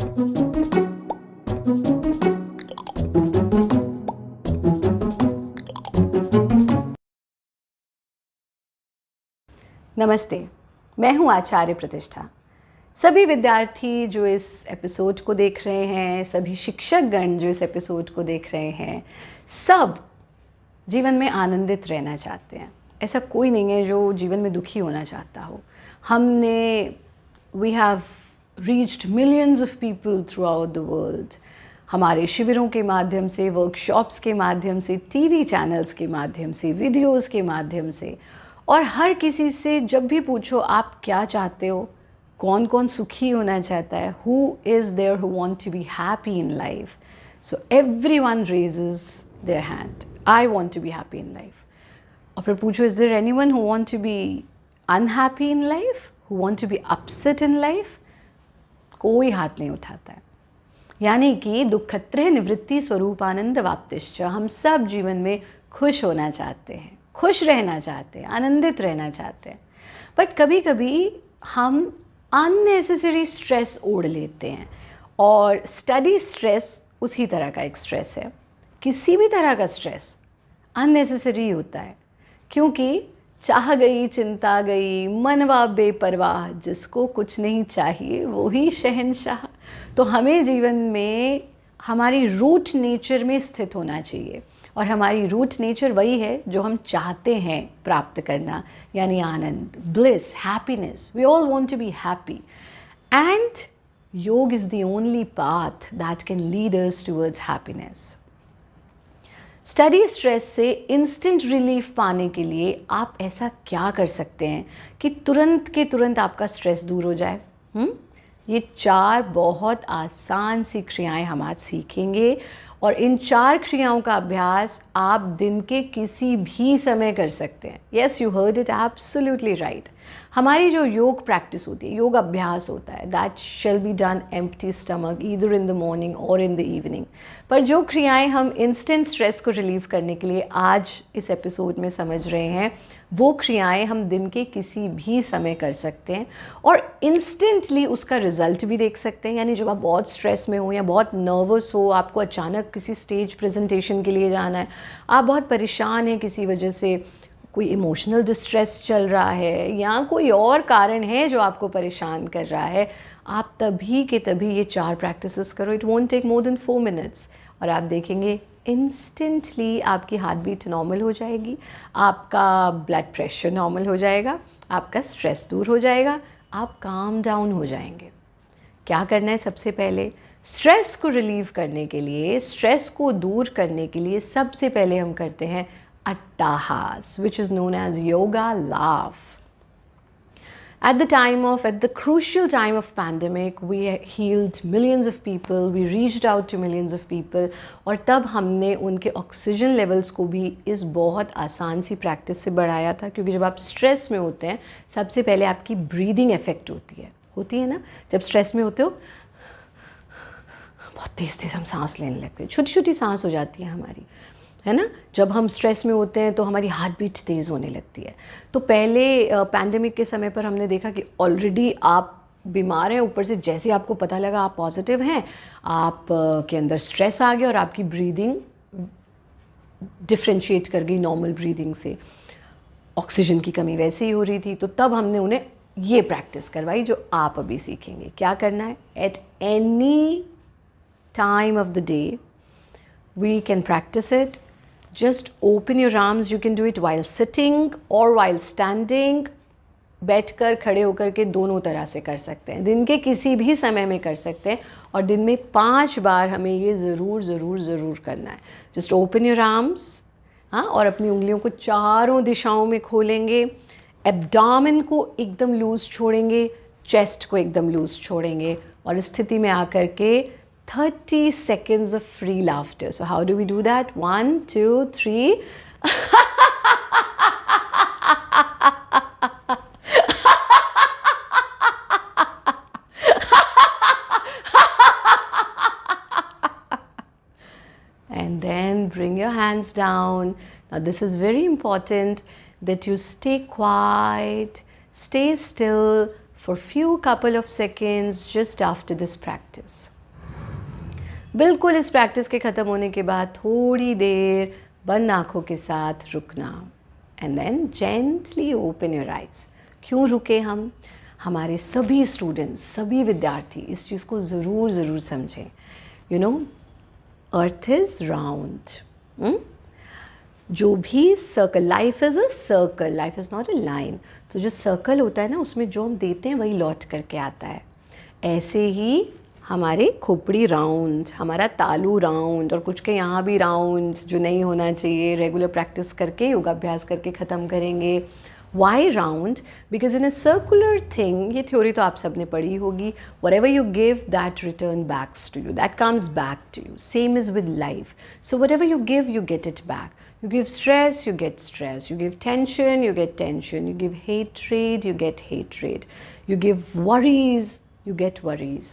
नमस्ते, मैं हूँ आचार्य प्रतिष्ठा। सभी विद्यार्थी जो इस एपिसोड को देख रहे हैं, सभी शिक्षकगण जो इस एपिसोड को देख रहे हैं, सब जीवन में आनंदित रहना चाहते हैं। ऐसा कोई नहीं है जो जीवन में दुखी होना चाहता हो। We have reached millions of people throughout the world. हमारे शिविरों के माध्यम से, वर्कशॉप्स के माध्यम से, टीवी चैनल्स के माध्यम से, वीडियोज़ के माध्यम से, और हर किसी से जब भी पूछो आप क्या चाहते हो, कौन कौन सुखी होना चाहता है, who is there who want to be happy in life, so everyone raises their hand, I want to be happy in life. और फिर पूछो is there anyone who want to be unhappy in life, who want to be upset in life? कोई हाथ नहीं उठाता है। यानी कि दुःखत्रय निवृत्ति स्वरूपानंद वाप्तिश्च, हम सब जीवन में खुश होना चाहते हैं, खुश रहना चाहते हैं, आनंदित रहना चाहते हैं। बट कभी कभी हम अननेसेसरी स्ट्रेस ओढ़ लेते हैं, और स्टडी स्ट्रेस उसी तरह का एक स्ट्रेस है। किसी भी तरह का स्ट्रेस अननेसेसरी होता है, क्योंकि चाह गई चिंता गई, मनवा बेपरवाह, जिसको कुछ नहीं चाहिए वो ही शहंशाह। तो हमें जीवन में हमारी रूट नेचर में स्थित होना चाहिए, और हमारी रूट नेचर वही है जो हम चाहते हैं प्राप्त करना, यानी आनंद, bliss, happiness. We all want to be happy, and yoga is the only path that can lead us towards happiness. Study stress से इंस्टेंट रिलीफ पाने के लिए आप ऐसा क्या कर सकते हैं कि तुरंत के तुरंत आपका स्ट्रेस दूर हो जाए? ये 4 बहुत आसान सी क्रियाएं हम आज सीखेंगे, और इन 4 क्रियाओं का अभ्यास आप दिन के किसी भी समय कर सकते हैं। Yes, you heard it absolutely right. हमारी जो योग प्रैक्टिस होती है, योग अभ्यास होता है, that shall be done empty stomach, either in the morning और इन द इवनिंग। पर जो क्रियाएं हम इंस्टेंट स्ट्रेस को रिलीव करने के लिए आज इस एपिसोड में समझ रहे हैं, वो क्रियाएं हम दिन के किसी भी समय कर सकते हैं, और इंस्टेंटली उसका रिजल्ट भी देख सकते हैं। यानी जब आप बहुत स्ट्रेस में हो या बहुत नर्वस हो, आपको अचानक किसी स्टेज प्रेजेंटेशन के लिए जाना है, आप बहुत परेशान हैं किसी वजह से, कोई इमोशनल डिस्ट्रेस चल रहा है, या कोई और कारण है जो आपको परेशान कर रहा है, आप तभी के तभी ये 4 प्रैक्टिसेस करो। It won't take more than 4 minutes, और आप देखेंगे इंस्टेंटली आपकी हार्ट बीट नॉर्मल हो जाएगी, आपका ब्लड प्रेशर नॉर्मल हो जाएगा, आपका स्ट्रेस दूर हो जाएगा, आप काम डाउन हो जाएंगे। क्या करना है? सबसे पहले स्ट्रेस को रिलीव करने के लिए, स्ट्रेस को दूर करने के लिए सबसे पहले हम करते हैं अट्टाहास, which is known as yoga laugh. At the crucial time of pandemic, we healed millions of people, we reached out to millions of people, और तब हमने उनके ऑक्सीजन लेवल्स को भी इस बहुत आसान सी प्रैक्टिस से बढ़ाया था। क्योंकि जब आप स्ट्रेस में होते हैं, सबसे पहले आपकी ब्रीदिंग इफेक्ट होती है ना। जब स्ट्रेस में होते हो, बहुत तेज़ तेज़ हम सांस लेने लगते हैं, छोटी छोटी सांस हो जाती है हमारी, है ना। जब हम स्ट्रेस में होते हैं तो हमारी हार्ट बीट तेज़ होने लगती है। तो पहले पैंडेमिक के समय पर हमने देखा कि ऑलरेडी आप बीमार हैं, ऊपर से जैसे आपको पता लगा आप पॉजिटिव हैं, आप के अंदर स्ट्रेस आ गया और आपकी ब्रीदिंग डिफ्रेंशिएट कर गई नॉर्मल ब्रीदिंग से। ऑक्सीजन की कमी वैसे ही हो रही थी, तो तब हमने उन्हें ये प्रैक्टिस करवाई जो आप अभी सीखेंगे। क्या करना है? At any time of the day we can practise it. Just open your arms. You can do it while sitting or while standing. बैठकर, खड़े होकर के, दोनों तरह से कर सकते हैं। दिन के किसी भी समय में कर सकते हैं, और दिन में 5 बार हमें ये ज़रूर करना है। Just open your arms, हाँ, और अपनी उंगलियों को चारों दिशाओं में खोलेंगे। एब्डोमेन को एकदम लूज़ छोड़ेंगे, चेस्ट को एकदम लूज़ छोड़ेंगे, और इस स्थिति में आकर के 30 seconds of free laughter. So how do we do that? 1, 2, 3. And then bring your hands down. Now this is very important that you stay quiet, stay still for few couple of seconds just after this practice. बिल्कुल इस practice के ख़त्म होने के बाद थोड़ी देर बंद आँखों के साथ रुकना and then gently open your eyes. क्यों रुके हम? हमारे सभी स्टूडेंट्स, सभी विद्यार्थी इस चीज़ को ज़रूर समझें। You know, earth is round. जो भी circle, life is a circle, life is not a line. तो जो सर्कल होता है ना, उसमें जो हम देते हैं वही लौट करके आता है। ऐसे ही हमारे खोपड़ी राउंड, हमारा तालू राउंड, और कुछ के यहाँ भी राउंड जो नहीं होना चाहिए, रेगुलर प्रैक्टिस करके, योगाभ्यास करके ख़त्म करेंगे। Why round? Because in a circular thing, ये थ्योरी तो आप सब ने पढ़ी होगी, whatever you give, that return backs to you, that comes back to you. Same is with life. So whatever you give, you get it back. You give stress, you get stress. You give tension, you get tension. You give hatred, you get hatred. You give worries, you get worries.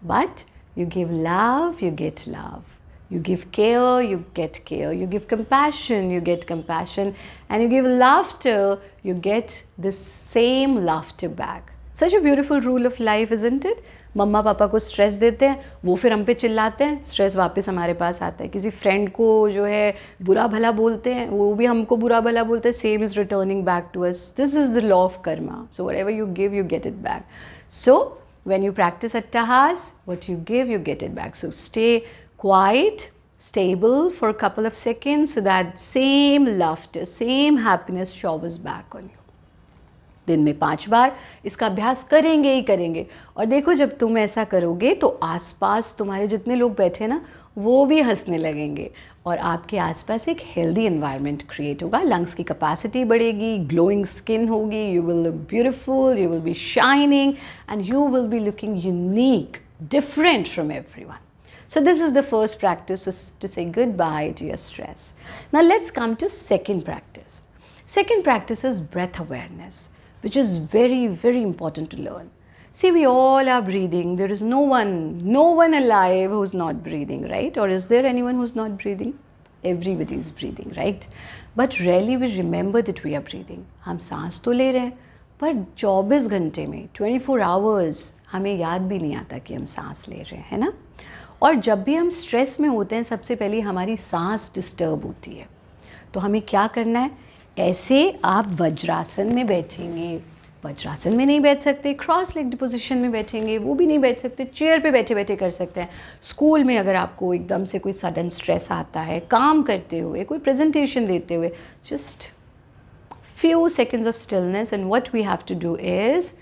But you give love, you get love. You give care, you get care. You give compassion, you get compassion. And you give laughter, you get this same laughter back. Such a beautiful rule of life, isn't it? मम्मा पापा को stress देते हैं, वो फिर हम पे चिल्लाते हैं, स्ट्रेस वापस हमारे पास आता है। किसी फ्रेंड को जो है बुरा भला बोलते हैं, वो भी हमको बुरा भला बोलते हैं, same is returning back to us. This is the law of karma. So whatever you give, you get it back. So when you practice Attahas, what you give, you get it back. So stay quiet, stable for a couple of seconds so that same laughter, same happiness showers back on you. दिन में 5 बार इसका अभ्यास करेंगे ही करेंगे। और देखो, जब तुम ऐसा करोगे तो आसपास तुम्हारे जितने लोग बैठे ना, वो भी हंसने लगेंगे और आपके आसपास एक हेल्दी एनवायरनमेंट क्रिएट होगा। लंग्स की कैपेसिटी बढ़ेगी, ग्लोइंग स्किन होगी, you will look beautiful, you will be shining and you will be looking unique, different from everyone. So this is the first practice, to say goodbye to your stress. Now let's come to second practice. Second practice is breath awareness, which is very important to learn. See, we all are breathing. There is no one alive who's not breathing, right? Or is there anyone who's not breathing? Everybody is breathing, right? But rarely we remember that we are breathing. हम सांस तो ले रहे हैं, पर 24 घंटे में 24 hours हमें याद भी नहीं आता कि हम सांस ले रहे हैं, है ना? और जब भी हम स्ट्रेस में होते हैं, सबसे पहले हमारी सांस डिस्टर्ब होती है। तो हमें क्या करना है? ऐसे आप वज्रासन में बैठेंगे, वज्रासन में नहीं बैठ सकते, क्रॉस लेग्ड पोजीशन में बैठेंगे, वो भी नहीं बैठ सकते, चेयर पे बैठे बैठे कर सकते हैं। स्कूल में अगर आपको एकदम से कोई सडन स्ट्रेस आता है, काम करते हुए, कोई प्रेजेंटेशन देते हुए, just few seconds of stillness, and what we have to do is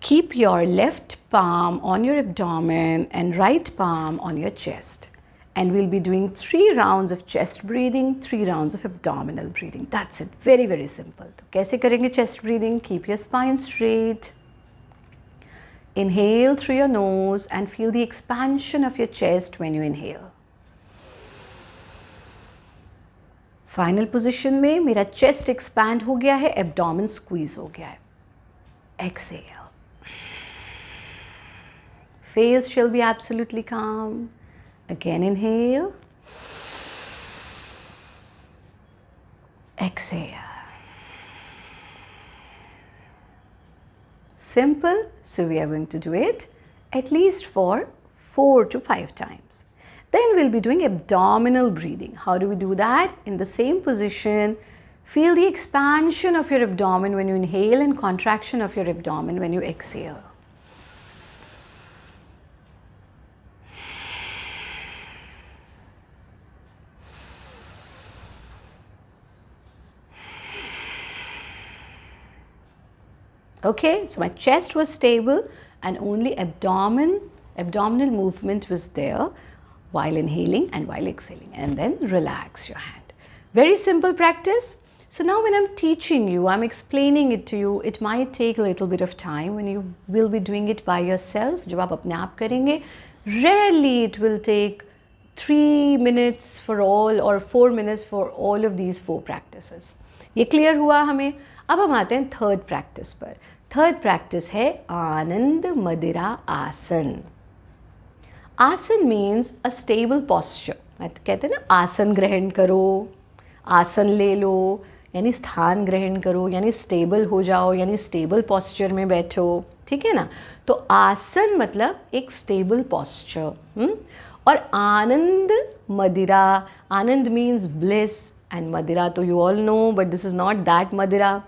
keep your left palm on your abdomen and right palm on your chest, and we'll be doing 3 rounds of chest breathing, 3 rounds of abdominal breathing. That's it. Very simple. तो कैसे करेंगे chest breathing? Keep your spine straight. Inhale through your nose and feel the expansion of your chest when you inhale. Final position में मेरा chest expand हो गया है, abdomen squeeze हो गया है। Exhale, face shall be absolutely calm. Again inhale, exhale. Simple. So we are going to do it at least for 4 to 5 times. Then we'll be doing abdominal breathing. How do we do that? In the same position, feel the expansion of your abdomen when you inhale and contraction of your abdomen when you exhale. Okay, so my chest was stable and only abdominal movement was there while inhaling and while exhaling, and then relax your hand. Very simple practice. So now when I'm teaching you, I'm explaining it to you, it might take a little bit of time when you will be doing it by yourself. जब आप अपने आप करेंगे, rarely it will take 3 minutes for all or 4 minutes for all of these 4 practices. ये clear हुआ हमें? अब हम आते हैं थर्ड प्रैक्टिस पर। थर्ड प्रैक्टिस है आनंद मदिरा आसन। आसन मीन्स अ स्टेबल पॉस्चर। कहते हैं ना, आसन ग्रहण करो, आसन ले लो, यानी स्थान ग्रहण करो, यानी स्टेबल हो जाओ, यानी स्टेबल पॉस्चर में बैठो, ठीक है ना? तो आसन मतलब एक स्टेबल पॉस्चर। और आनंद मदिरा, आनंद मीन्स ब्लिस एंड मदिरा तो you all know, but this is not that मदिरा.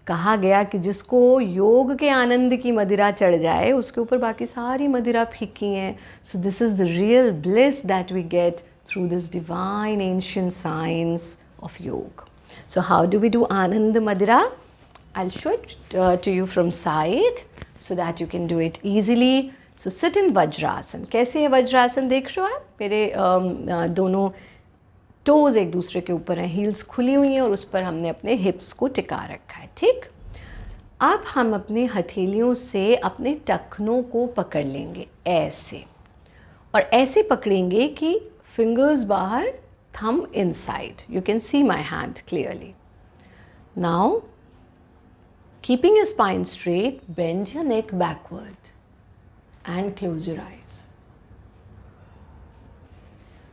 कहा गया कि जिसको योग के आनंद की मदिरा चढ़ जाए उसके ऊपर बाकी सारी मदिरा फीकी हैं. So this is the real bliss that we get through this divine ancient science of yoga. So how do we do Anand Madira? I'll show it to you from side so that you can do it easily. So sit in Vajrasan. कैसे है वज्रासन देख रहे हो आप? मेरे दोनों toes एक दूसरे के ऊपर हैं, हील्स खुली हुई हैं और उस पर हमने अपने हिप्स को टिका रखा है. ठीक. अब हम अपने हथेलियों से अपने टखनों को पकड़ लेंगे ऐसे, और ऐसे पकड़ेंगे कि फिंगर्स बाहर, thumb inside. You can see my hand clearly. Now, keeping your spine straight, bend your neck backward and close your eyes.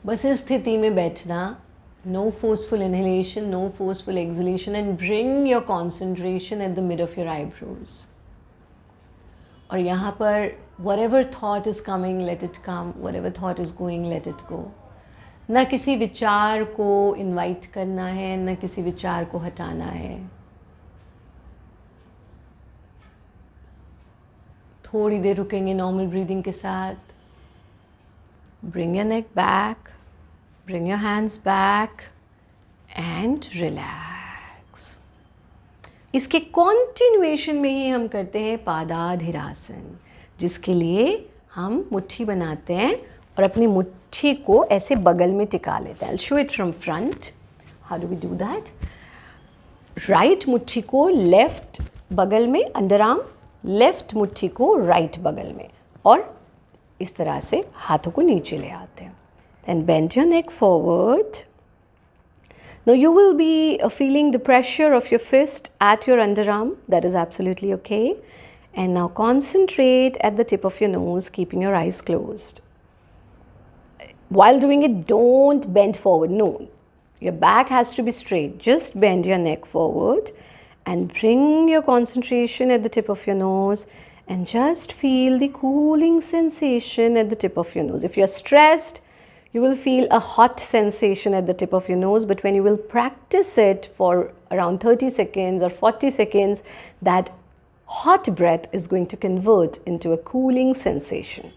बस इस स्थिति में बैठना, no forceful inhalation, no forceful exhalation, and bring your concentration at the mid of your eyebrows. और यहाँ पर whatever thought is coming, let it come. Whatever thought is going, let it go. न किसी विचार को इनवाइट करना है, न किसी विचार को हटाना है. थोड़ी देर रुकेंगे नॉर्मल ब्रीदिंग के साथ. Bring your neck back, bring your hands back and relax. इसके कॉन्टिन्यूएशन में ही हम करते हैं पादाधिरासन, जिसके लिए हम मुट्ठी बनाते हैं और अपनी मुट्ठी को ऐसे बगल में टिका लेते हैं. I'll show it from front. How do we do that? Right मुट्ठी को लेफ्ट बगल में, अंडर आर्म, लेफ्ट मुट्ठी को राइट बगल में, और इस तरह से हाथों को नीचे ले आते हैं. Then bend your neck forward. Now you will be feeling the pressure of your fist at your underarm. That is absolutely okay. And now concentrate at the tip of your nose, keeping your eyes closed. While doing it, don't bend forward. No, your back has to be straight. Just bend your neck forward and bring your concentration at the tip of your nose and just feel the cooling sensation at the tip of your nose. If you're stressed, you will feel a hot sensation at the tip of your nose, but when you will practice it for around 30 seconds or 40 seconds, that hot breath is going to convert into a cooling sensation.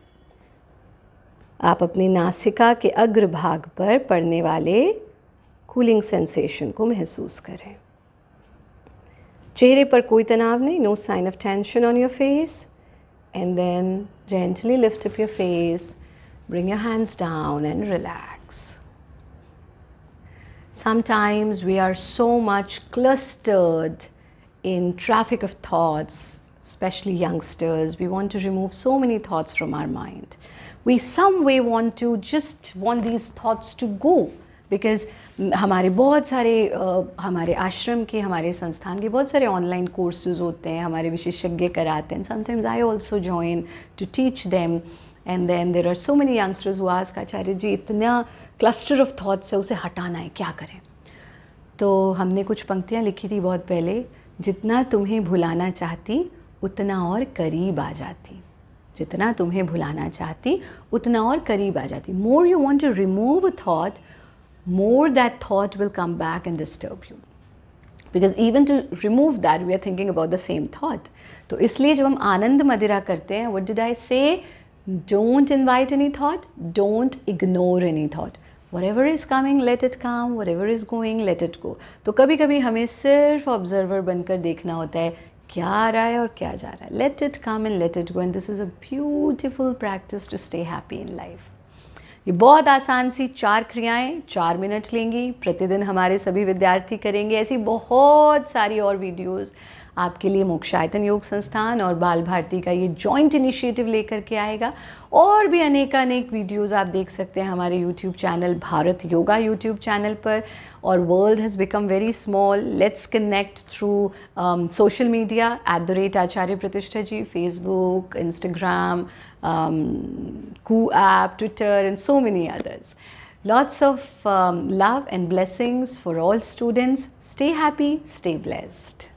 आप अपनी नासिका के अग्रभाग पर पड़ने वाले cooling sensation को महसूस करें. चेहरे पर कोई तनाव नहीं, no sign of tension on your face. And then gently lift up your face, bring your hands down and relax. Sometimes we are so much clustered in traffic of thoughts, especially youngsters. We want to remove so many thoughts from our mind. We some way want these thoughts to go, because हमारे बहुत सारे हमारे आश्रम के, हमारे संस्थान के बहुत सारे ऑनलाइन कोर्सेज होते हैं, हमारे विशेषज्ञ कराते हैं. Sometimes I also join to teach them, and then there are so many youngsters who ask, Acharya ji इतना क्लस्टर ऑफ थॉट्स है, उसे हटाना है, क्या करें? तो हमने कुछ पंक्तियाँ लिखी थी बहुत पहले. जितना तुम्हें भुलाना चाहती उतना और करीब आ जाती. जितना तुम्हें भुलाना चाहती उतना और करीब आ जाती. More you want to remove a thought, more that thought will come back and disturb you, because even to remove that we are thinking about the same thought. तो इसलिए जब हम आनंद मदिरा करते हैं, व्हाट डिड आई से, don't invite any thought, don't ignore any thought. whatever is coming, let it come. whatever is going, let it go. तो कभी कभी हमें सिर्फ ऑब्जर्वर बनकर देखना होता है क्या आ रहा है और क्या जा रहा है. Let it come and let it go, and this is a beautiful practice to stay happy in life. ये बहुत आसान सी 4 क्रियाएं 4 मिनट लेंगी. प्रतिदिन हमारे सभी विद्यार्थी करेंगे. ऐसी बहुत सारी और वीडियोस आपके लिए मोक्षायतन योग संस्थान और बाल भारती का ये जॉइंट इनिशिएटिव लेकर के आएगा. और भी अनेक वीडियोस आप देख सकते हैं हमारे YouTube channel Bharat yoga YouTube channel पर. और world has become very small. Let's connect through social media @Acharya Pratishtha ji, Facebook, Instagram, Koo app, Twitter and so many others. Lots of love and blessings for all students. Stay happy, stay blessed.